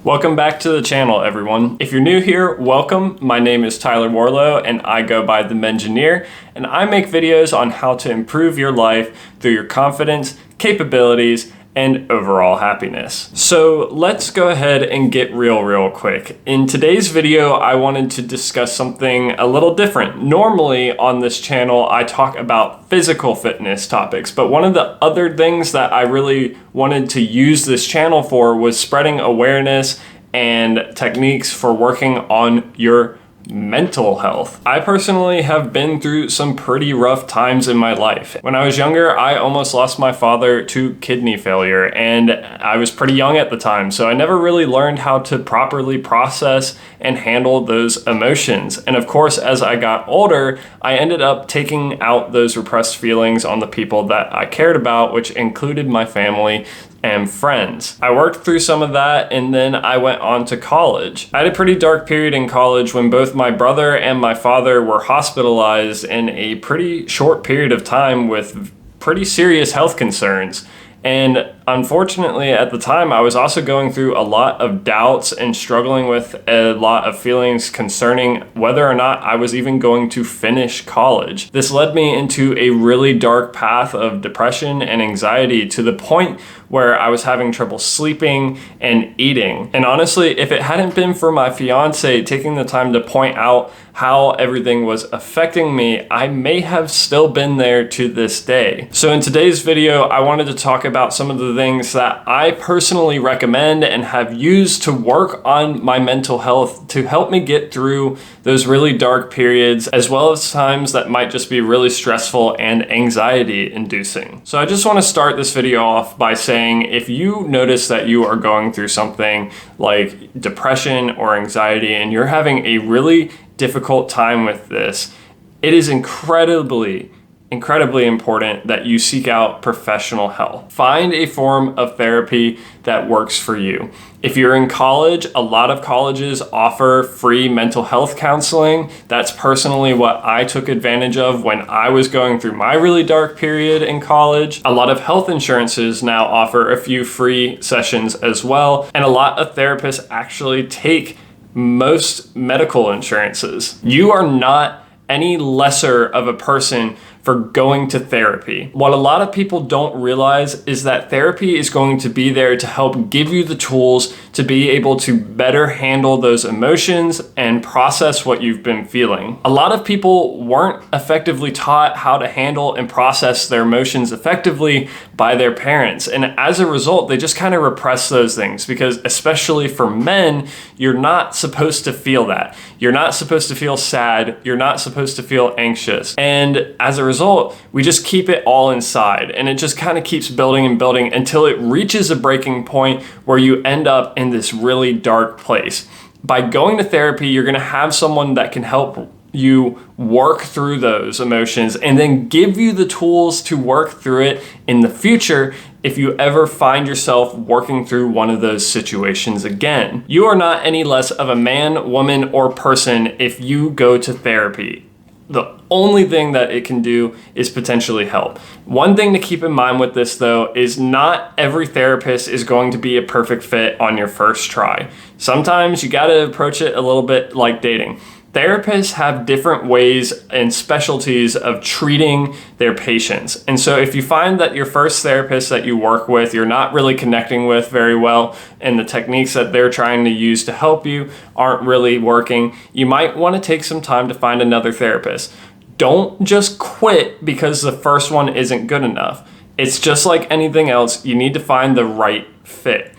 Welcome back to the channel, everyone. If you're new here, welcome. My name is Tyler Warlow and I go by The Mengineer, and I make videos on how to improve your life through your confidence, capabilities, and overall happiness. So let's go ahead and get real quick. In today's video, I wanted to discuss something a little different. Normally on this channel, I talk about physical fitness topics, but one of the other things that I really wanted to use this channel for was spreading awareness and techniques for working on your mental health. I personally have been through some pretty rough times in my life. When I was younger, I almost lost my father to kidney failure, and I was pretty young at the time, so I never really learned how to properly process and handle those emotions. And of course, as I got older, I ended up taking out those repressed feelings on the people that I cared about, which included my family and friends. I worked through some of that, and then I went on to college. I had a pretty dark period in college when both my brother and my father were hospitalized in a pretty short period of time with pretty serious health concerns. And unfortunately, at the time, I was also going through a lot of doubts and struggling with a lot of feelings concerning whether or not I was even going to finish college. This led me into a really dark path of depression and anxiety to the point where I was having trouble sleeping and eating. And honestly, if it hadn't been for my fiance taking the time to point out how everything was affecting me, I may have still been there to this day. So in today's video, I wanted to talk about some of the things that I personally recommend and have used to work on my mental health to help me get through those really dark periods, as well as times that might just be really stressful and anxiety inducing. So I just want to start this video off by saying, if you notice that you are going through something like depression or anxiety and you're having a really difficult time with this, it is incredibly important that you seek out professional help. Find a form of therapy that works for you. If you're in college, a lot of colleges offer free mental health counseling. That's personally what I took advantage of when I was going through my really dark period in college. A lot of health insurances now offer a few free sessions as well, and a lot of therapists actually take most medical insurances. You are not any lesser of a person for going to therapy. What a lot of people don't realize is that therapy is going to be there to help give you the tools to be able to better handle those emotions and process what you've been feeling. A lot of people weren't effectively taught how to handle and process their emotions effectively by their parents. And as a result, they just kind of repress those things because, especially for men, you're not supposed to feel that. You're not supposed to feel sad. You're not supposed to feel anxious. And as a result, we just keep it all inside, and it just kind of keeps building and building until it reaches a breaking point where you end up in this really dark place. By going to therapy, you're going to have someone that can help you work through those emotions and then give you the tools to work through it in the future if you ever find yourself working through one of those situations again. You are not any less of a man, woman, or person if you go to therapy. The only thing that it can do is potentially help. One thing to keep in mind with this, though, is not every therapist is going to be a perfect fit on your first try. Sometimes you got to approach it a little bit like dating. Therapists have different ways and specialties of treating their patients. And so if you find that your first therapist that you work with, you're not really connecting with very well, and the techniques that they're trying to use to help you aren't really working, you might want to take some time to find another therapist. Don't just quit because the first one isn't good enough. It's just like anything else, you need to find the right fit.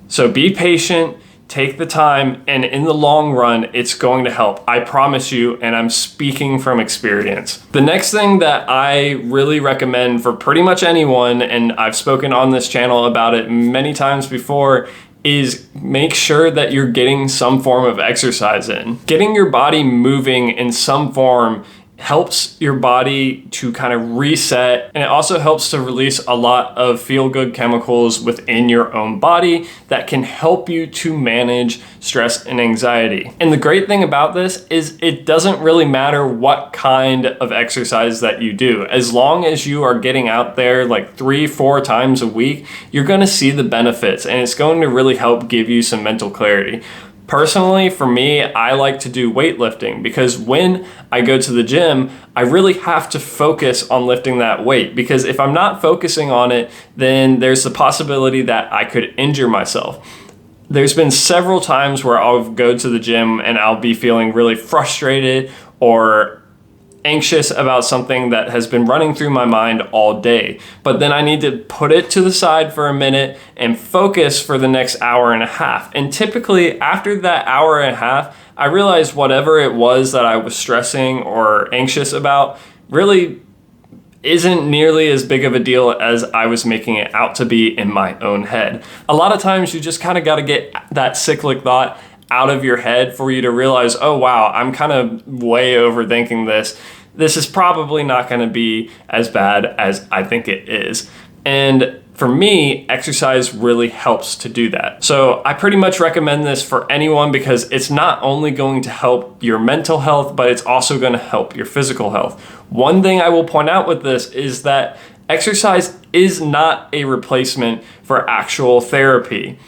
So be patient. Take the time, and in the long run, it's going to help. I promise you, and I'm speaking from experience. The next thing that I really recommend for pretty much anyone, and I've spoken on this channel about it many times before, is make sure that you're getting some form of exercise in. Getting your body moving in some form helps your body to kind of reset, and it also helps to release a lot of feel-good chemicals within your own body that can help you to manage stress and anxiety. And the great thing about this is it doesn't really matter what kind of exercise that you do. As long as you are getting out there like 3-4 times a week, you're going to see the benefits, and it's going to really help give you some mental clarity. Personally, for me, I like to do weightlifting because when I go to the gym, I really have to focus on lifting that weight, because if I'm not focusing on it, then there's the possibility that I could injure myself. There's been several times where I'll go to the gym and I'll be feeling really frustrated or anxious about something that has been running through my mind all day. But then I need to put it to the side for a minute and focus for the next hour and a half. And typically after that hour and a half, I realize whatever it was that I was stressing or anxious about really isn't nearly as big of a deal as I was making it out to be in my own head. A lot of times you just kind of got to get that cyclic thought out of your head for you to realize, oh wow, I'm kind of way overthinking this. This is probably not going to be as bad as I think it is. And for me, exercise really helps to do that. So I pretty much recommend this for anyone because it's not only going to help your mental health, but it's also going to help your physical health. One thing I will point out with this is that exercise is not a replacement for actual therapy.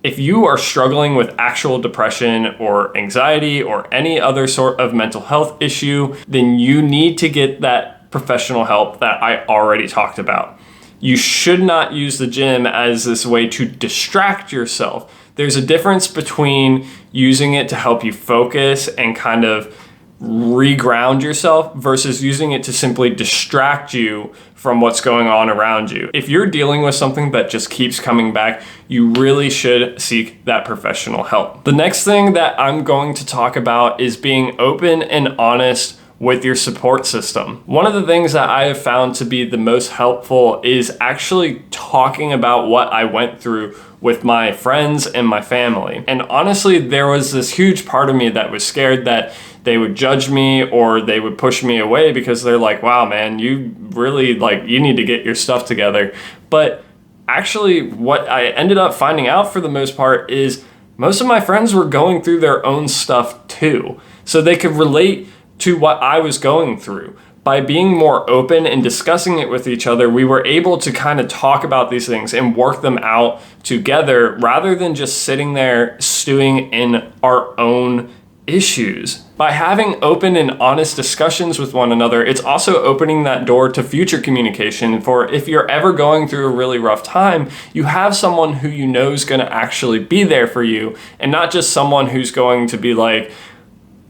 If you are struggling with actual depression or anxiety or any other sort of mental health issue, then you need to get that professional help that I already talked about. You should not use the gym as this way to distract yourself. There's a difference between using it to help you focus and kind of reground yourself versus using it to simply distract you from what's going on around you. If you're dealing with something that just keeps coming back, you really should seek that professional help. The next thing that I'm going to talk about is being open and honest with your support system. One of the things that I have found to be the most helpful is actually talking about what I went through with my friends and my family. And honestly, there was this huge part of me that was scared that they would judge me or they would push me away because they're like, wow, man, you really you need to get your stuff together. But actually what I ended up finding out for the most part is most of my friends were going through their own stuff too. So they could relate to what I was going through. By being more open and discussing it with each other, we were able to kind of talk about these things and work them out together rather than just sitting there stewing in our own issues. By having open and honest discussions with one another, it's also opening that door to future communication. For if you're ever going through a really rough time, you have someone who you know is going to actually be there for you, and not just someone who's going to be like,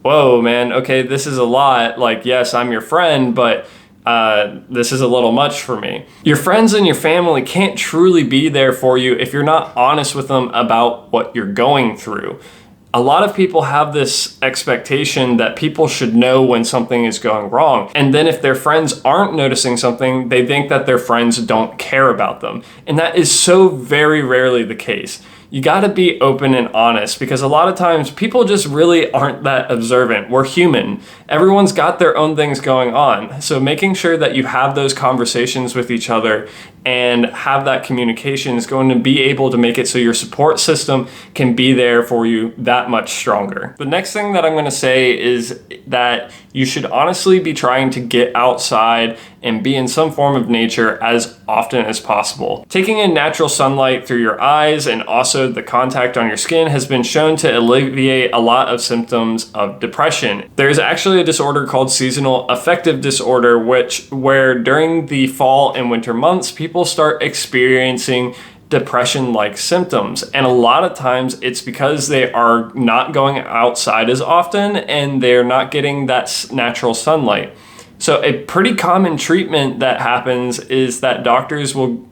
whoa, man, okay, this is a lot. Yes, I'm your friend, but this is a little much for me. Your friends and your family can't truly be there for you if you're not honest with them about what you're going through. A lot of people have this expectation that people should know when something is going wrong. And then if their friends aren't noticing something, they think that their friends don't care about them. And that is so very rarely the case. You gotta be open and honest because a lot of times people just really aren't that observant. We're human. Everyone's got their own things going on. So making sure that you have those conversations with each other and have that communication is going to be able to make it so your support system can be there for you that much stronger. The next thing that I'm going to say is that you should honestly be trying to get outside and be in some form of nature as often as possible. Taking in natural sunlight through your eyes and also the contact on your skin has been shown to alleviate a lot of symptoms of depression. There's actually a disorder called seasonal affective disorder, where during the fall and winter months, people start experiencing depression-like symptoms. And a lot of times it's because they are not going outside as often and they're not getting that natural sunlight. So a pretty common treatment that happens is that doctors will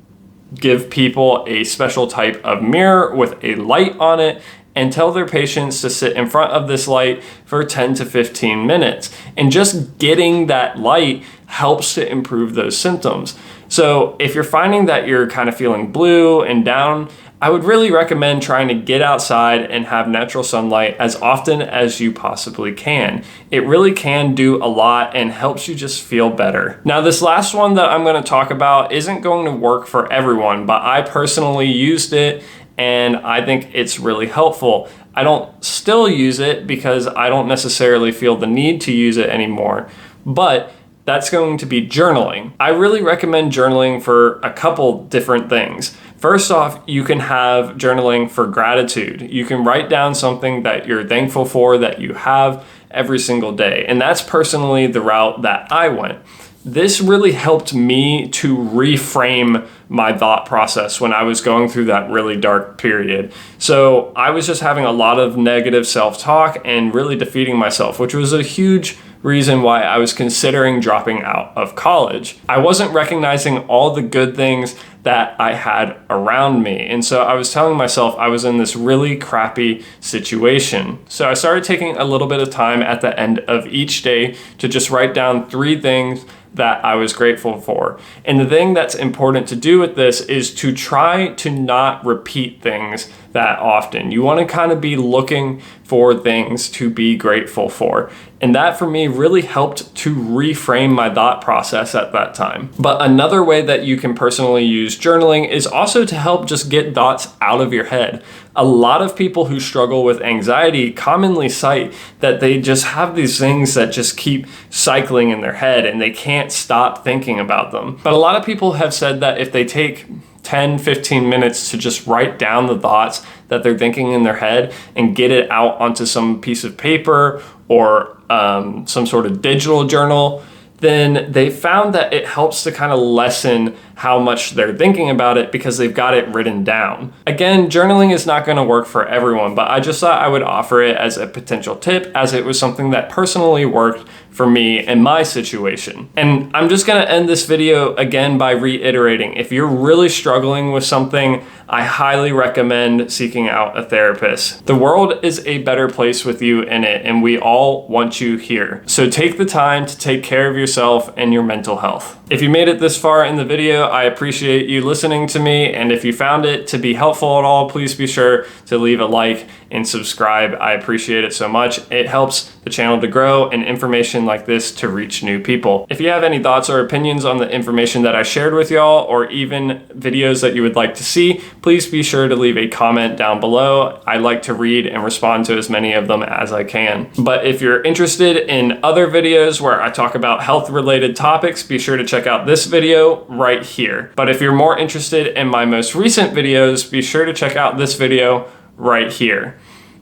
give people a special type of mirror with a light on it and tell their patients to sit in front of this light for 10 to 15 minutes. And just getting that light helps to improve those symptoms. So if you're finding that you're kind of feeling blue and down, I would really recommend trying to get outside and have natural sunlight as often as you possibly can. It really can do a lot and helps you just feel better. Now, this last one that I'm going to talk about isn't going to work for everyone, but I personally used it and I think it's really helpful. I don't still use it because I don't necessarily feel the need to use it anymore, but that's going to be journaling. I really recommend journaling for a couple different things. First off, you can have journaling for gratitude. You can write down something that you're thankful for that you have every single day. And that's personally the route that I went. This really helped me to reframe my thought process when I was going through that really dark period. So I was just having a lot of negative self-talk and really defeating myself, which was a huge reason why I was considering dropping out of college. I wasn't recognizing all the good things that I had around me. And so I was telling myself I was in this really crappy situation. So I started taking a little bit of time at the end of each day to just write down 3 things that I was grateful for. And the thing that's important to do with this is to try to not repeat things that often. You want to kind of be looking for things to be grateful for. And that for me really helped to reframe my thought process at that time. But another way that you can personally use journaling is also to help just get thoughts out of your head. A lot of people who struggle with anxiety commonly cite that they just have these things that just keep cycling in their head and they can't stop thinking about them. But a lot of people have said that if they take 10-15 minutes to just write down the thoughts that they're thinking in their head and get it out onto some piece of paper or some sort of digital journal, then they found that it helps to kind of lessen how much they're thinking about it because they've got it written down. Again, journaling is not going to work for everyone, but I just thought I would offer it as a potential tip as it was something that personally worked for me in my situation. And I'm just going to end this video again by reiterating, if you're really struggling with something, I highly recommend seeking out a therapist. The world is a better place with you in it, and we all want you here. So take the time to take care of yourself and your mental health. If you made it this far in the video, I appreciate you listening to me, and if you found it to be helpful at all, please be sure to leave a like and subscribe. I appreciate it so much. It helps the channel to grow and information like this to reach new people. If you have any thoughts or opinions on the information that I shared with y'all, or even videos that you would like to see, please be sure to leave a comment down below. I like to read and respond to as many of them as I can. But if you're interested in other videos where I talk about health related topics, be sure to check out this video right here. But if you're more interested in my most recent videos, be sure to check out this video right here.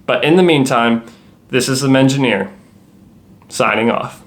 But in the meantime, this is the Mengineer, signing off.